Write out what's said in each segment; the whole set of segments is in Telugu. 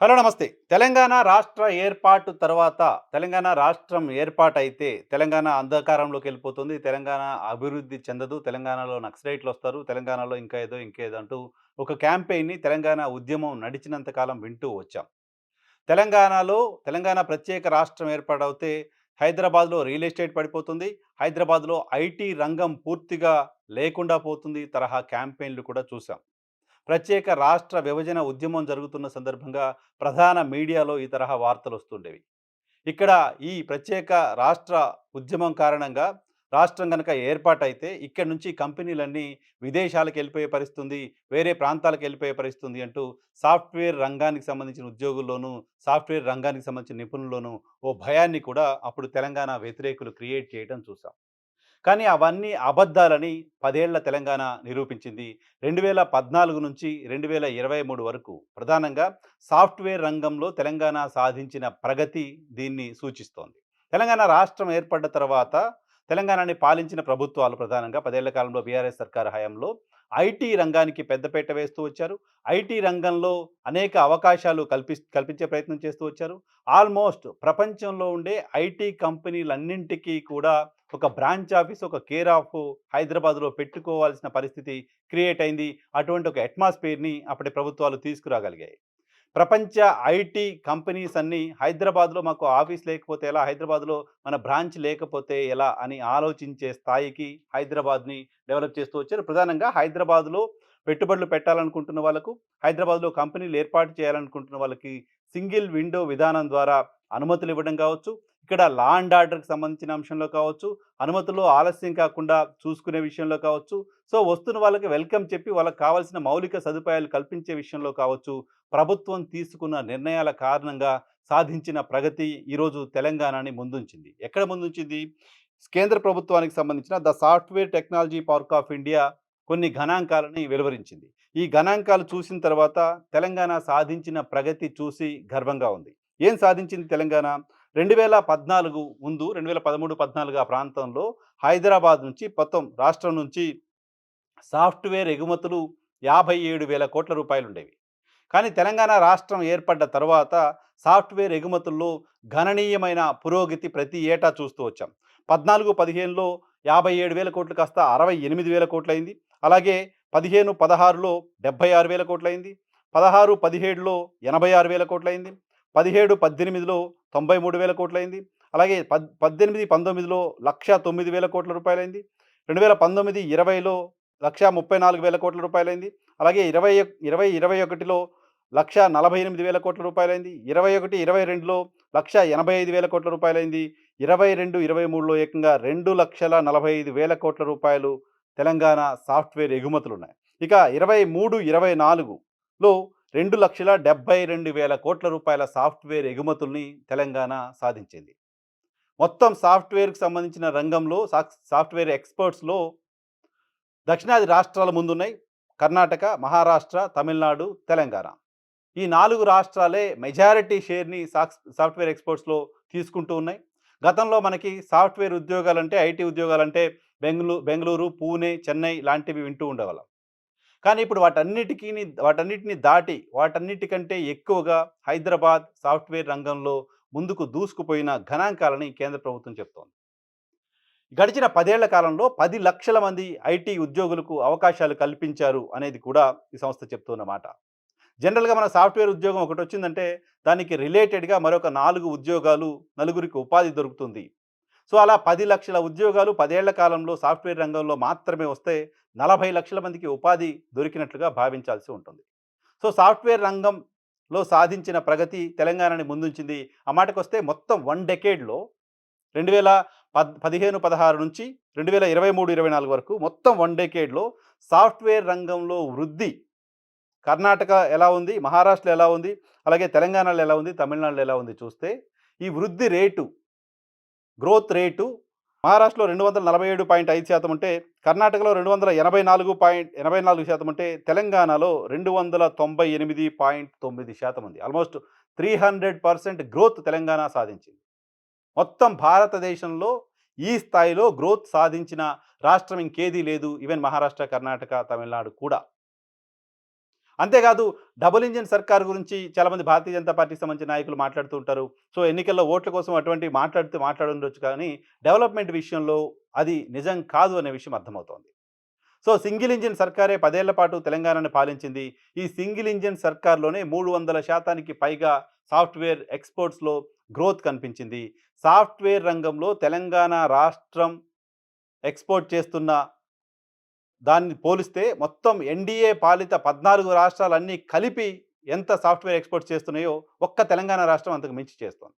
హలో నమస్తే. తెలంగాణ రాష్ట్ర ఏర్పాటు తర్వాత తెలంగాణ రాష్ట్రం ఏర్పాటైతే తెలంగాణ అంధకారంలోకెళ్ళిపోతుంది. తెలంగాణ అభివృద్ధి చెందదు. తెలంగాణలో నక్సలైట్‌లొస్తారు. తెలంగాణలో ఇంకా ఏదో, ఇంకేదో అంటూ ఒక క్యాంపెయిన్‌ని తెలంగాణ ఉద్యమం నడిచినంత కాలం వింటూ వచ్చాం. తెలంగాణలో తెలంగాణ ప్రత్యేక రాష్ట్రం ఏర్పాటవుతే హైదరాబాద్‌లో రియల్ ఎస్టేట్ పడిపోతుంది. హైదరాబాద్‌లో ఐటీ రంగం పూర్తిగా లేకుండా పోతుంది తరహా క్యాంపెయిన్‌లు కూడా చూసాం. ప్రత్యేక రాష్ట్ర విభజన ఉద్యమం జరుగుతున్న సందర్భంగా ప్రధాన మీడియాలో ఈ తరహా వార్తలొస్తుండేవి. ఇక్కడ ఈ ప్రత్యేక రాష్ట్ర ఉద్యమం కారణంగా రాష్ట్రం గనక ఏర్పాటైతే ఇక్కడి నుంచి కంపెనీలన్నీ విదేశాలకెళ్ళిపోయే పరిస్థితుంది, వేరే ప్రాంతాలకెళ్ళిపోయే పరిస్థితుంది అంటూ సాఫ్ట్‌వేర్ రంగానికి సంబంధించిన ఉద్యోగుల్లోనూ, సాఫ్ట్‌వేర్ రంగానికి సంబంధించిన నిపుణుల్లోనూ ఓ భయాన్ని కూడా అప్పుడు తెలంగాణ వ్యతిరేకులు క్రియేట్ చేయడం చూసాం. కానీ అవన్నీ అబద్ధాలని 10 ఏళ్ల తెలంగాణ నిరూపించింది. 2014 నుంచి 2023 వరకు ప్రధానంగా సాఫ్ట్‌వేర్ రంగంలో తెలంగాణ సాధించిన ప్రగతి దీన్ని సూచిస్తోంది. తెలంగాణ రాష్ట్రం ఏర్పడ్డ తర్వాత తెలంగాణని పాలించిన ప్రభుత్వాలు ప్రధానంగా 10 ఏళ్ల కాలంలో బీఆర్ఎస్ సర్కార్ హయాంలో ఐటీ రంగానికి పెద్దపీట వేస్తూ వచ్చారు. ఐటీ రంగంలో అనేక అవకాశాలు కల్పించే ప్రయత్నం చేస్తూ వచ్చారు. ఆల్మోస్ట్ ప్రపంచంలో ఉండే ఐటీ కంపెనీలన్నింటికీ కూడా ఒక బ్రాంచ్ ఆఫీస్, ఒక కేర్ ఆఫ్ హైదరాబాద్‌లో పెట్టుకోవాల్సిన పరిస్థితి క్రియేట్ అయింది. అటువంటి ఒక అట్మాస్ఫియర్‌ని అప్పటి ప్రభుత్వాలు తీసుకురాగలిగాయి. ప్రపంచ ఐటీ కంపెనీస్ అన్నీ హైదరాబాద్‌లో మాకు ఆఫీస్ లేకపోతే ఎలా? హైదరాబాద్‌లో మన బ్రాంచ్ లేకపోతే ఎలా? అని ఆలోచించే స్థాయికి హైదరాబాద్‌ని డెవలప్ చేస్తూ వచ్చారు. ప్రధానంగా హైదరాబాద్‌లో పెట్టుబడులు పెట్టాలనుకుంటున్న వాళ్ళకు, హైదరాబాద్‌లో కంపెనీలు ఏర్పాటు చేయాలనుకుంటున్న వాళ్ళకి సింగిల్ విండో విధానం ద్వారా అనుమతులు ఇవ్వడం కావచ్చు, ఇక్కడ లా అండ్ ఆర్డర్‌కి సంబంధించిన అంశంలో కావచ్చు, అనుమతుల్లో ఆలస్యం కాకుండా చూసుకునే విషయంలో కావచ్చు, సో వస్తున్న వాళ్ళకి వెల్కమ్ చెప్పి వాళ్ళకి కావాల్సిన మౌలిక సదుపాయాలు కల్పించే విషయంలో కావచ్చు, ప్రభుత్వం తీసుకున్న నిర్ణయాల కారణంగా సాధించిన ప్రగతి ఈరోజు తెలంగాణని ముందుంచింది. ఎక్కడ ముందుంచింది? కేంద్ర ప్రభుత్వానికి సంబంధించిన the software technology park of India కొన్ని గణాంకాలని వెలువరించింది. ఈ గణాంకాలు చూసిన తర్వాత తెలంగాణ సాధించిన ప్రగతి చూసి గర్వంగా ఉంది. ఏం సాధించింది తెలంగాణ? 2014 ముందు 2013, 14 ఆ ప్రాంతంలో హైదరాబాద్ నుంచి మొత్తం రాష్ట్రం నుంచి సాఫ్ట్‌వేర్ ఎగుమతులు 57,000 కోట్ల రూపాయలుండేవి. కానీ తెలంగాణ రాష్ట్రం ఏర్పడ్డ తర్వాత సాఫ్ట్‌వేర్ ఎగుమతుల్లో గణనీయమైన పురోగతి ప్రతి ఏటా చూస్తూ వచ్చాం. 14, 15లో 57,000 కోట్లు కాస్త 68,000 కోట్లయింది. అలాగే 15, 16లో 76,000 కోట్లయింది. 16, 17లో 86,000 కోట్లయింది. 17, 18లో 93,000 కోట్లయింది. అలాగే 18, 19లో 1,09,000 కోట్ల రూపాయలైంది. 2019, 20లో 1,34,000 కోట్ల రూపాయలైంది. అలాగే 20, 21లో 1,48,000 కోట్ల రూపాయలైంది. 21, 22లో 1,85,000 కోట్ల రూపాయలైంది. 22, 23లో ఏకంగా 2,45,000 కోట్ల రూపాయలు తెలంగాణ సాఫ్ట్‌వేర్ ఎగుమతులున్నాయి. ఇక 23, 24లో 2,72,000 కోట్ల రూపాయల సాఫ్ట్‌వేర్ ఎగుమతుల్ని తెలంగాణ సాధించింది. మొత్తం సాఫ్ట్‌వేర్‌కి సంబంధించిన రంగంలో సాఫ్ట్‌వేర్ ఎక్స్‌పర్ట్స్‌లో దక్షిణాది రాష్ట్రాల ముందున్నాయి. కర్ణాటక, మహారాష్ట్ర, తమిళనాడు, తెలంగాణ. ఈ 4 రాష్ట్రాలే మెజారిటీ షేర్‌ని సాఫ్ట్‌వేర్ ఎక్స్‌పోర్ట్స్‌లో తీసుకుంటూ ఉన్నాయి. గతంలో మనకి సాఫ్ట్‌వేర్ ఉద్యోగాలంటే, ఐటీ ఉద్యోగాలంటే బెంగుళూరు, పూణే, చెన్నై లాంటివి వింటూ ఉండేవాళ్ళం. కానీ ఇప్పుడు వాటన్నిటిని దాటి, వాటన్నిటికంటే ఎక్కువగా హైదరాబాద్ సాఫ్ట్‌వేర్ రంగంలో ముందుకు దూసుకుపోయిన గణాంకాలని కేంద్ర ప్రభుత్వం చెప్తోంది. గడిచిన 10 ఏళ్ల కాలంలో 10,00,000 మంది ఐటీ ఉద్యోగులకు అవకాశాలు కల్పించారు అనేది కూడా ఈ సంస్థ చెప్తున్న మాట. జనరల్‌గా మన సాఫ్ట్‌వేర్ ఉద్యోగం ఒకటొచ్చిందంటే, దానికి రిలేటెడ్‌గా మరొక 4 ఉద్యోగాలు, నలుగురికి ఉపాధి దొరుకుతుంది. సో, అలా 10,00,000 ఉద్యోగాలు 10 ఏళ్ల కాలంలో సాఫ్ట్‌వేర్ రంగంలో మాత్రమే వస్తే, 40,00,000 మందికి ఉపాధి దొరికినట్లుగా భావించాల్సి ఉంటుంది. సో, సాఫ్ట్‌వేర్ రంగంలో సాధించిన ప్రగతి తెలంగాణని ముందుంచింది. ఆ మాటకొస్తే మొత్తం 1 డెకేడ్‌లో 2015, 16 నుంచి 2023, 24 వరకు మొత్తం 1 డెకేడ్‌లో సాఫ్ట్‌వేర్ రంగంలో వృద్ధి కర్ణాటక ఎలా ఉంది? మహారాష్ట్రలో ఎలా ఉంది? అలాగే తెలంగాణలో ఎలా ఉంది? తమిళనాడులో ఎలా ఉంది చూస్తే, ఈ వృద్ధి రేటు, గ్రోత్ రేటు మహారాష్ట్రలో 247.5% ఉంటే, కర్ణాటకలో 284.84% ఉంటే, తెలంగాణలో 298.9% ఉంది. ఆల్మోస్ట్ 300% గ్రోత్ తెలంగాణ సాధించింది. మొత్తం భారతదేశంలో ఈ స్థాయిలో గ్రోత్ సాధించిన రాష్ట్రం ఇంకేదీ లేదు. ఈవెన్ మహారాష్ట్ర, కర్ణాటక, తమిళనాడు కూడా. అంతేకాదు డబుల్ ఇంజిన్ సర్కార్ గురించి చాలామంది భారతీయ జనతా పార్టీకి సంబంధించిన నాయకులు మాట్లాడుతూ ఉంటారు. సో, ఎన్నికల్లో ఓట్ల కోసం అటువంటివి మాట్లాడుండొచ్చు కానీ, డెవలప్‌మెంట్ విషయంలో అది నిజం కాదు అనే విషయం అర్థమవుతోంది. సో, సింగిల్ ఇంజిన్ సర్కారే 10 ఏళ్ల పాటు తెలంగాణను పాలించింది. ఈ సింగిల్ ఇంజిన్ సర్కార్‌లోనే 300% పైగా సాఫ్ట్‌వేర్ ఎక్స్‌పోర్ట్స్‌లో గ్రోత్ కనిపించింది. సాఫ్ట్‌వేర్ రంగంలో తెలంగాణ రాష్ట్రం ఎక్స్‌పోర్ట్ చేస్తున్న దాన్ని పోలిస్తే మొత్తం ఎన్‌డీఏ పాలిత 14 రాష్ట్రాలన్నీ కలిపి ఎంత సాఫ్ట్‌వేర్ ఎక్స్‌పోర్ట్ చేస్తున్నాయో, ఒక్క తెలంగాణ రాష్ట్రం అంతకు మించి చేస్తోంది.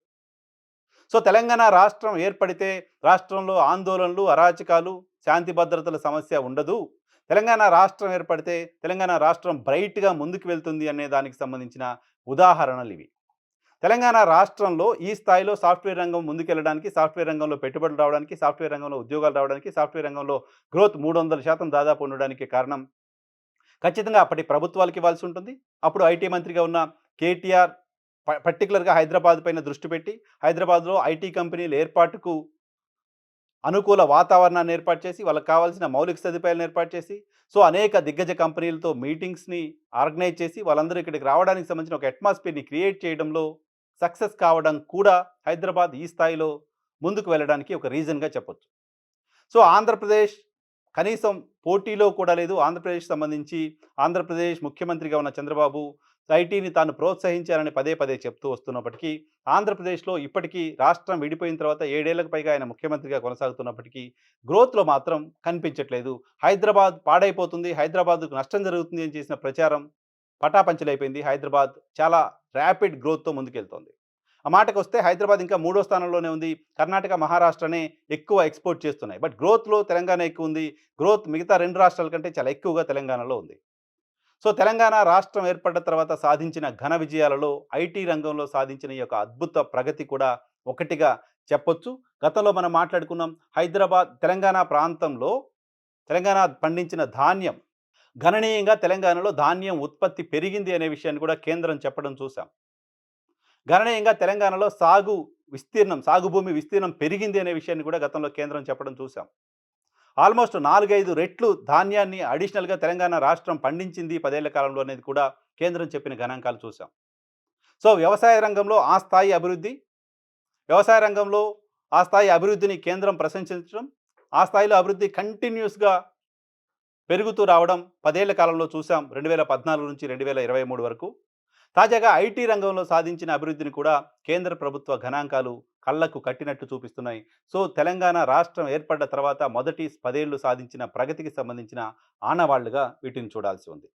సో, తెలంగాణ రాష్ట్రం ఏర్పడితే రాష్ట్రంలో ఆందోళనలు, అరాచకాలు, శాంతి భద్రతల సమస్య ఉండదు. తెలంగాణ రాష్ట్రం ఏర్పడితే తెలంగాణ రాష్ట్రం బ్రైట్‌గా ముందుకు వెళ్తుంది అనే దానికి సంబంధించిన ఉదాహరణలివి. తెలంగాణ రాష్ట్రంలో ఈ స్థాయిలో సాఫ్ట్‌వేర్ రంగం ముందుకెళ్ళడానికి, సాఫ్ట్‌వేర్ రంగంలో పెట్టుబడులు రావడానికి, సాఫ్ట్‌వేర్ రంగంలో ఉద్యోగాలు రావడానికి, సాఫ్ట్‌వేర్ రంగంలో గ్రోత్ 300% దాదాపు ఉండడానికి కారణం ఖచ్చితంగా అప్పటి ప్రభుత్వాలకు ఇవ్వాల్సి ఉంటుంది. అప్పుడు ఐటీ మంత్రిగా ఉన్న కేటీఆర్ పర్టిక్యులర్‌గా హైదరాబాద్ పైన దృష్టి పెట్టి, హైదరాబాద్‌లో ఐటీ కంపెనీల ఏర్పాటుకు అనుకూల వాతావరణాన్ని ఏర్పాటు చేసి, వాళ్ళకి కావాల్సిన మౌలిక సదుపాయాలను ఏర్పాటు చేసి, సో, అనేక దిగ్గజ కంపెనీలతో మీటింగ్స్‌ని ఆర్గనైజ్ చేసి, వాళ్ళందరూ ఇక్కడికి రావడానికి సంబంధించిన ఒక అట్మాస్ఫియర్‌ని క్రియేట్ చేయడంలో సక్సెస్ కావడం కూడా హైదరాబాద్ ఈ స్థాయిలో ముందుకు వెళ్ళడానికి ఒక రీజన్‌గా చెప్పొచ్చు. సో, ఆంధ్రప్రదేశ్ కనీసం పోటీలో కూడా లేదు. ఆంధ్రప్రదేశ్‌కి సంబంధించి ఆంధ్రప్రదేశ్ ముఖ్యమంత్రిగా ఉన్న చంద్రబాబు ఐటీని తాను ప్రోత్సహించారని పదే పదే చెప్తూ వస్తున్నప్పటికీ, ఆంధ్రప్రదేశ్‌లో ఇప్పటికీ రాష్ట్రం విడిపోయిన తర్వాత 7 ఏళ్లకు పైగా ఆయన ముఖ్యమంత్రిగా కొనసాగుతున్నప్పటికీ, గ్రోత్‌లో మాత్రం కనిపించట్లేదు. హైదరాబాద్ పాడైపోతుంది, హైదరాబాద్‌కు నష్టం జరుగుతుంది అని చేసిన ప్రచారం పటాపంచలైపోయింది. హైదరాబాద్ చాలా ర్యాపిడ్ గ్రోత్‌తో ముందుకెళ్తోంది. ఆ మాటకొస్తే హైదరాబాద్ ఇంకా మూడో స్థానంలోనే ఉంది. కర్ణాటక, మహారాష్ట్రనే ఎక్కువ ఎక్స్‌పోర్ట్ చేస్తున్నాయి. బట్ గ్రోత్‌లో తెలంగాణ ఎక్కువుంది. గ్రోత్ మిగతా 2 రాష్ట్రాల కంటే చాలా ఎక్కువగా తెలంగాణలో ఉంది. సో, తెలంగాణ రాష్ట్రం ఏర్పడ్డ తర్వాత సాధించిన ఘన విజయాలలో ఐటీ రంగంలో సాధించిన ఈ యొక్క అద్భుత ప్రగతి కూడా ఒకటిగా చెప్పొచ్చు. గతంలో మనం మాట్లాడుకున్నాం. తెలంగాణ ప్రాంతంలో తెలంగాణ పండించిన ధాన్యం గణనీయంగా తెలంగాణలో ధాన్యం ఉత్పత్తి పెరిగింది అనే విషయాన్ని కూడా కేంద్రం చెప్పడం చూసాం. గణనీయంగా తెలంగాణలో సాగు భూమి విస్తీర్ణం పెరిగింది అనే విషయాన్ని కూడా గతంలో కేంద్రం చెప్పడం చూసాం. ఆల్మోస్ట్ 4, 5 రెట్లు ధాన్యాన్ని అడిషనల్‌గా తెలంగాణ రాష్ట్రం పండించింది 10 ఏళ్ల కాలంలో అనేది కూడా కేంద్రం చెప్పిన గణాంకాలు చూసాం. సో, వ్యవసాయ రంగంలో ఆ స్థాయి అభివృద్ధిని కేంద్రం ప్రశంసించడం, ఆ స్థాయిలో అభివృద్ధి కంటిన్యూయస్‌గా పెరుగుతూ రావడం 10 ఏళ్ల కాలంలో చూసాం. 2014 నుంచి 2023 వరకు. తాజాగా ఐటీ రంగంలో సాధించిన అభివృద్ధిని కూడా కేంద్ర ప్రభుత్వ గణాంకాలు కళ్లకు కట్టినట్టు చూపిస్తున్నాయి. సో, తెలంగాణ రాష్ట్రం ఏర్పడ్డ తర్వాత మొదటి 10 ఏళ్లు సాధించిన ప్రగతికి సంబంధించిన ఆనవాళ్లుగా వీటిని చూడాల్సి ఉంది.